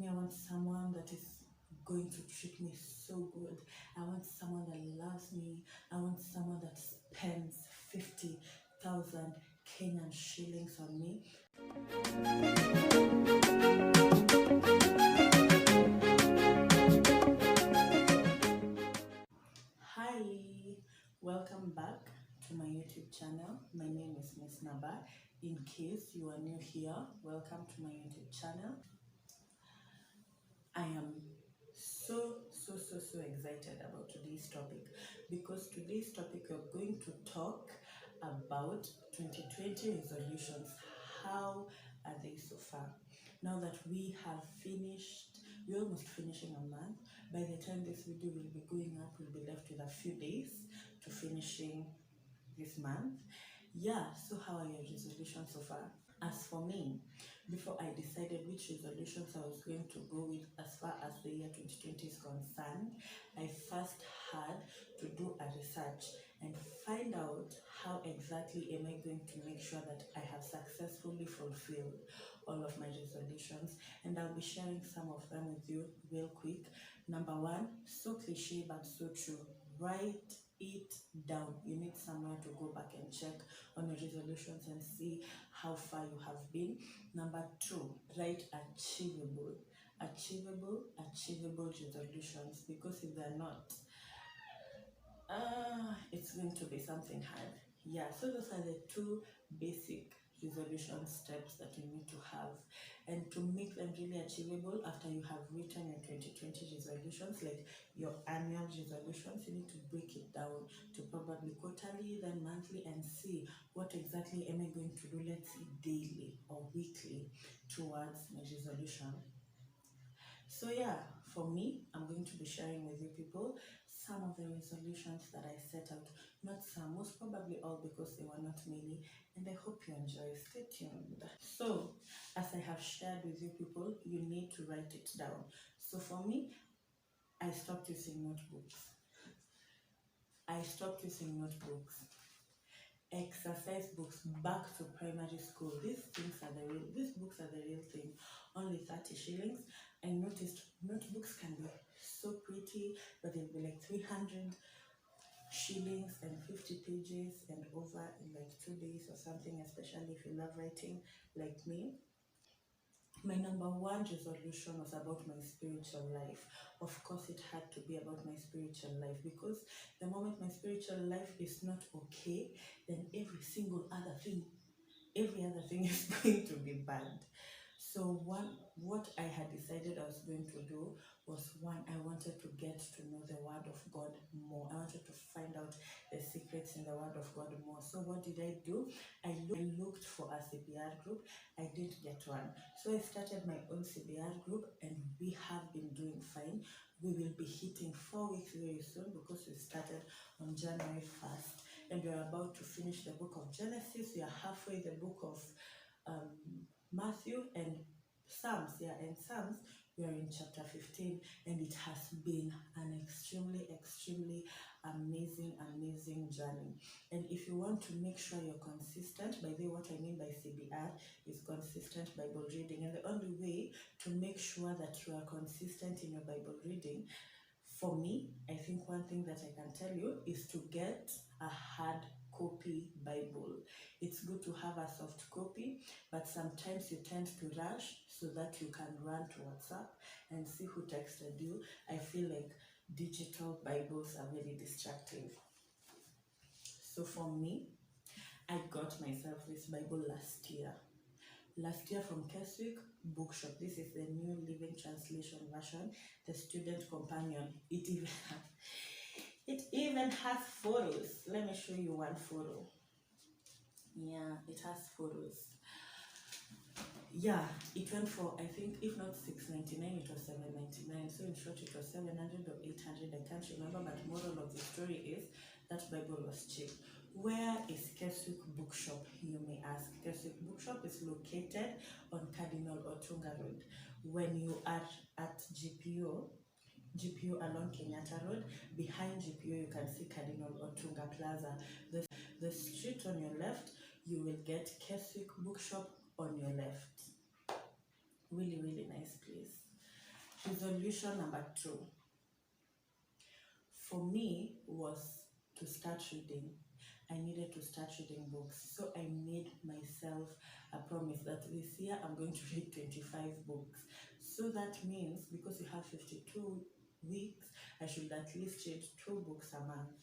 I want someone that is going to treat me so good. I want someone that loves me. I want someone that spends 50,000 Kenyan shillings on me. Hi, welcome back to my YouTube channel. My name is IssMissNaba. In case you are new here, welcome to my YouTube channel. I am so excited about today's topic, because today's topic we're going to talk about 2020 resolutions. How are they so far? Now that we're almost finishing a month. By the time this video will be going up, we'll be left with a few days to finishing this month. Yeah, so how are your resolutions so far? As for me, before I decided which resolutions I was going to go with as far as the year 2020 is concerned, I first had to do a research and find out how exactly am I going to make sure that I have successfully fulfilled all of my resolutions, and I'll be sharing some of them with you real quick. Number one, so cliche but so true, write it down. You need somewhere to go back and check on your resolutions and see how far you have been. Number two, write achievable resolutions, because if they're not, it's going to be something hard. Yeah, so those are the two basic resolution steps that you need to have, and to make them really achievable, after you have written your 2020 resolutions, like your annual resolutions, you need to break it down to probably quarterly, then monthly, and see what exactly am I going to do, let's say daily or weekly, towards my resolution. So yeah, for me, I'm going to be sharing with you people some of the resolutions that I set out. Not some, most probably all, because they were not many, and I hope you enjoy. Stay tuned. So, as I have shared with you people, you need to write it down. So for me, I stopped using notebooks. Exercise books back to primary school. These books are the real thing. Only 30 shillings. I noticed notebooks can be so pretty, but they'll be like 300 shillings and 50 pages and over in like 2 days or something, especially if you love writing like me. My number one resolution was about my spiritual life. Of course, it had to be about my spiritual life, because the moment my spiritual life is not okay, then every other thing is going to be bad. So what I had decided I was going to do was, one, I wanted to get to know the Word of God more. I wanted to find out the secrets in the Word of God more. So what did I do? I looked for a CBR group. I didn't get one. So I started my own CBR group, and we have been doing fine. We will be hitting 4 weeks very soon, because we started on January 1st. And we're about to finish the book of Genesis. We are halfway the book of Matthew and Psalms. In Psalms, we are in chapter 15, and it has been an extremely amazing journey. And if you want to make sure you're consistent, by the way, what I mean by CBR is consistent Bible reading. And the only way to make sure that you are consistent in your Bible reading, for me, I think one thing that I can tell you is to get a hard copy Bible. It's good to have a soft copy, but sometimes you tend to rush so that you can run to WhatsApp and see who texted you. I feel like digital Bibles are very distractive. So for me, I got myself this Bible last year from Keswick bookshop. This is the New Living Translation version, the student companion. It even has photos. Let me show you one photo. Yeah, it has photos. Yeah, it went for, I think, if not $6.99, it was $7.99. So in short, it was 700 or 800. I can't remember, but moral of the story is that Bible was cheap. Where is Keswick Bookshop, you may ask? Keswick Bookshop is located on Cardinal Otunga Road. When you are at GPO along Kenyatta Road, behind GPO you can see Cardinal Otunga Plaza. The street on your left, you will get Keswick Bookshop on your left. Really nice place. Resolution number 2 for me was to start reading. I needed to start reading books. So I made myself a promise that this year I'm going to read 25 books. So that means because you have 52 weeks, I should at least read 2 books a month.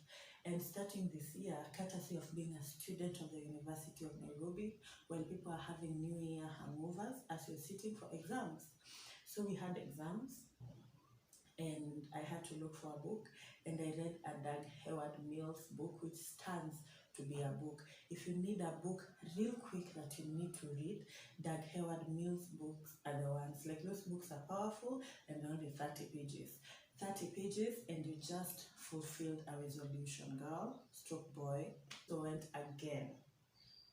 And starting this year, courtesy of being a student of the University of Nairobi, while people are having New Year hangovers as you're sitting for exams. So we had exams, and I had to look for a book, and I read a Doug Howard Mills book, which stands to be a book. If you need a book real quick that you need to read, Doug Howard Mills books are the ones. Like, those books are powerful and they're only 30 pages. 30 pages and you just fulfilled a resolution, girl, stroke boy. So went again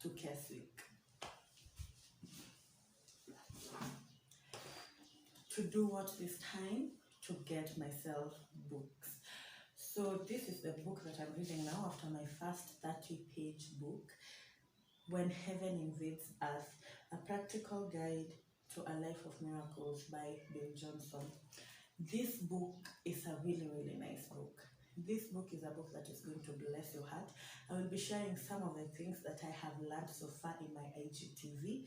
to Keswick to do what this time? To get myself books. So this is the book that I'm reading now after my first 30-page book, When Heaven Invades Earth, a practical guide to a life of miracles by Bill Johnson. This book is a really, really nice book. This book is a book that is going to bless your heart. I will be sharing some of the things that I have learned so far in my IGTV,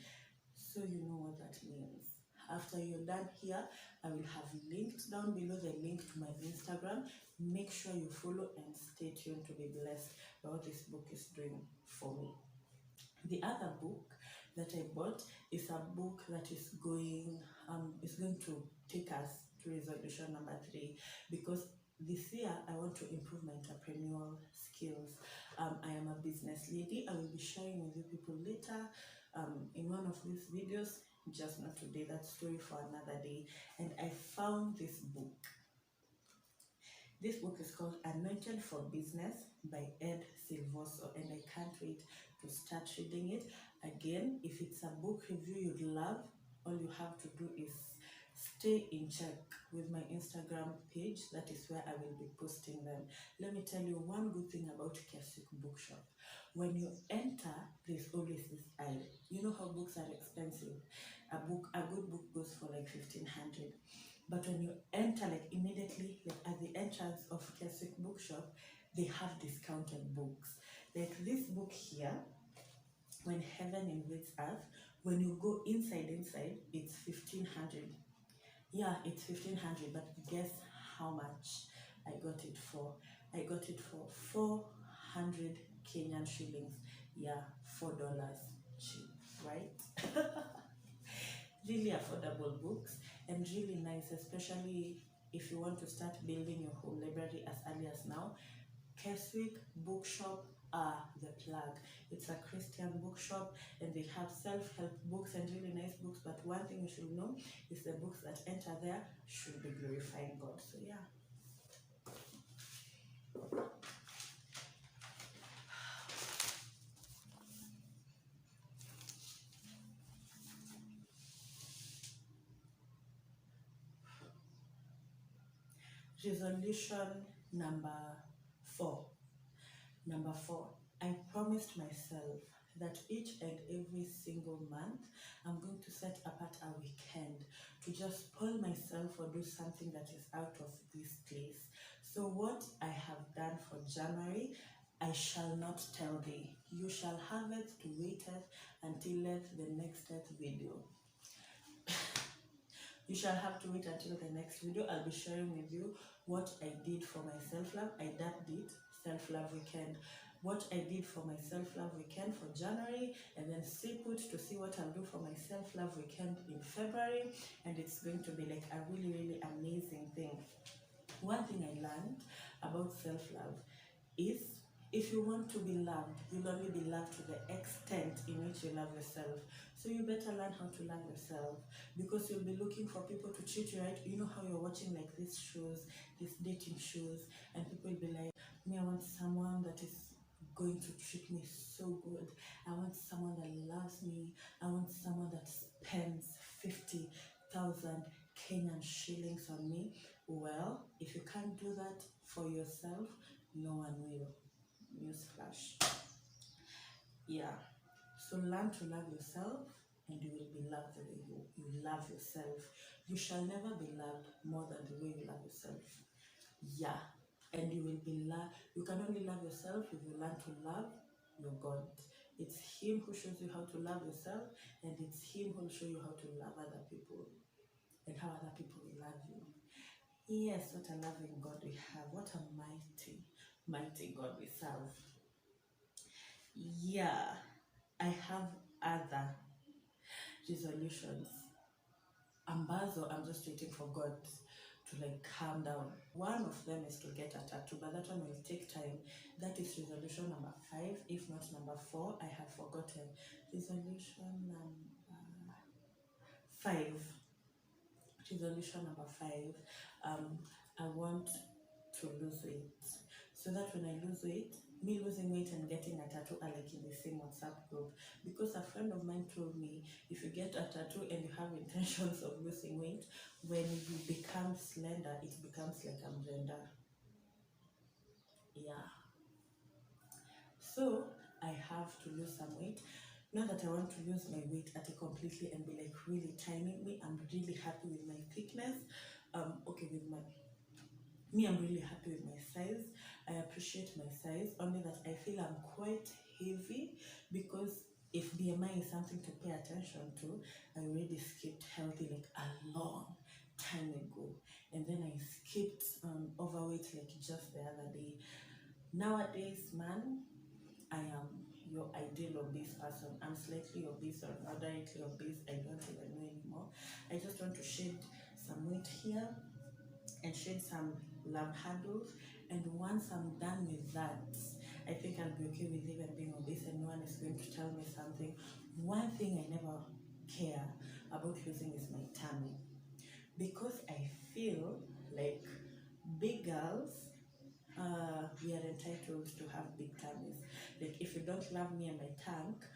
so you know what that means. After you're done here, I will have linked down below the link to my Instagram. Make sure you follow and stay tuned to be blessed by what this book is doing for me. The other book that I bought is a book that is going to take us to resolution number 3, because this year I want to improve my entrepreneurial skills. I am a business lady. I will be sharing with you people later in one of these videos, just not today, that story for another day. And I found this book. This book is called Annointed for Business by Ed Silvosso, and I can't wait to start reading it. Again, if it's a book review you'd love, all you have to do is stay in check with my Instagram page. That is where I will be posting them. Let me tell you one good thing about Keswick bookshop. When you enter, there's always this aisle. You know how books are expensive. A good book goes for like 1,500. But when you enter, like immediately, like at the entrance of Keswick bookshop, they have discounted books. Like this book here, When Heaven Invades Earth, when you go inside, it's 1,500. Yeah, it's 1,500, but guess how much I got it for? I got it for 400 Kenyan shillings. Yeah, $4 cheap, right? Really affordable books and really nice, especially if you want to start building your whole library as early as now. Keswick bookshop are the plug. It's a Christian bookshop and they have self-help books and really nice books, but one thing you should know is the books that enter there should be glorifying God. So yeah. Resolution number 4. Number 4, I promised myself that each and every single month, I'm going to set apart a weekend to just spoil myself or do something that is out of this place. So what I have done for January, I shall not tell thee. You shall have it to waiteth until the next video. You shall have to wait until the next video. I'll be sharing with you what I did for my self-love. I dubbed it self-love weekend. What I did for my self-love weekend for January, and then stay put to see what I'll do for my self-love weekend in February. And it's going to be like a really, really amazing thing. One thing I learned about self-love is if you want to be loved, you'll only be loved to the extent in which you love yourself. So you better learn how to love yourself, because you'll be looking for people to treat you right. You know how you're watching like these shows, these dating shows, and people will be like, me, I want someone that is going to treat me so good. I want someone that loves me. I want someone that spends 50,000 Kenyan shillings on me. Well, if you can't do that for yourself, no one will. Newsflash. Yeah. So learn to love yourself. and you will be loved the way you love yourself. You shall never be loved more than the way you love yourself. Yeah. And you will be loved. You can only love yourself if you learn to love your God. It's Him who shows you how to love yourself, and it's Him who will show you how to love other people and how other people will love you. Yes, what a loving God we have. What a mighty, mighty God we serve. Yeah, I have other resolutions. Ambazo, I'm just waiting for God to like calm down. One of them is to get a tattoo, but that one will take time. That is resolution number 5, if not number 4. I have forgotten. Resolution number 5. Resolution number 5. I want to lose weight, so that when I lose weight, me losing weight and getting a tattoo are like in the same WhatsApp group. Because a friend of mine told me, if you get a tattoo and you have intentions of losing weight, when you become slender, it becomes like a blender. Yeah. So I have to lose some weight. Not that I want to lose my weight at a completely and be like really tiny. I'm really happy with my thickness. Okay, with my I'm really happy with my size. I appreciate my size, only that I feel I'm quite heavy, because if BMI is something to pay attention to, I already skipped healthy like a long time ago. And then I skipped overweight like just the other day. Nowadays, man, I am your ideal obese person. I'm slightly obese or moderately obese. I don't even know anymore. I just want to shed some weight here and shed some love handles, and once I'm done with that, I think I'll be okay with even being obese and no one is going to tell me something. One thing I never care about losing is my tummy, because I feel like big girls, we are entitled to have big tummies. Like, if you don't love me and my tank,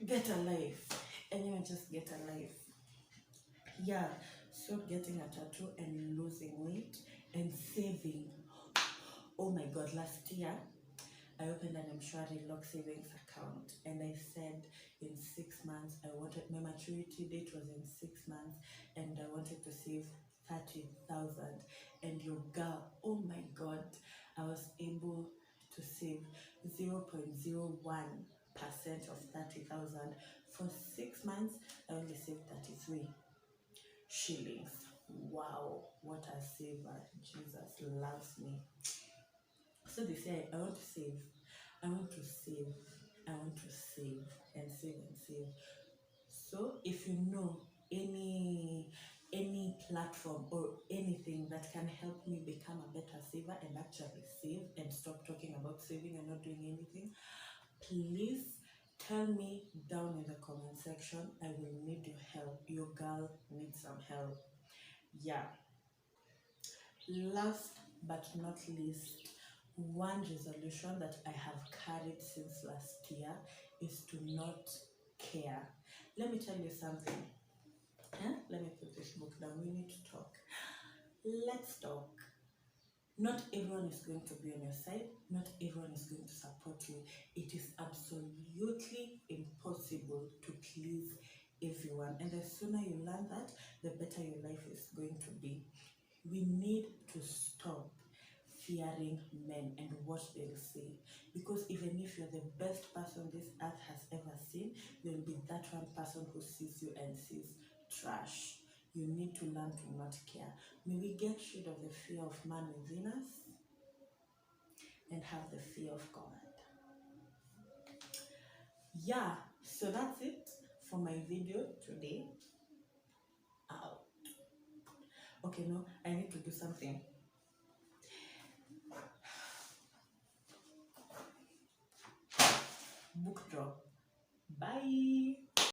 get a life. Anyone, just get a life. Yeah, so getting a tattoo and losing weight and saving. Oh my God, last year I opened an Mshwari lock savings account, and I said in 6 months I wanted, my maturity date was in 6 months, and I wanted to save 30,000. And your girl, oh my God, I was able to save 0.01% of 30,000. For 6 months, I only saved 33 shillings. Wow, what a saver. Jesus loves me. So they say, I want to save, I want to save, I want to save and save and save. So if you know any platform or anything that can help me become a better saver and actually save and stop talking about saving and not doing anything, please tell me down in the comment section. I will need your help. Your girl needs some help. Yeah. Last but not least, one resolution that I have carried since last year is to not care. Let me tell you something. Let me put this book down. We need to talk. Let's talk. Not everyone is going to be on your side. Not everyone is going to support you. It is absolutely impossible to please everyone. And the sooner you learn that, the better your life is going to be. We need to stop fearing men and what they'll say, because even if you're the best person this earth has ever seen, there will be that one person who sees you and sees trash. You need to learn to not care. May we get rid of the fear of man within us and have the fear of God. Yeah, so that's it for my video today. Out. Okay, no, I need to do something. Book drop. Bye.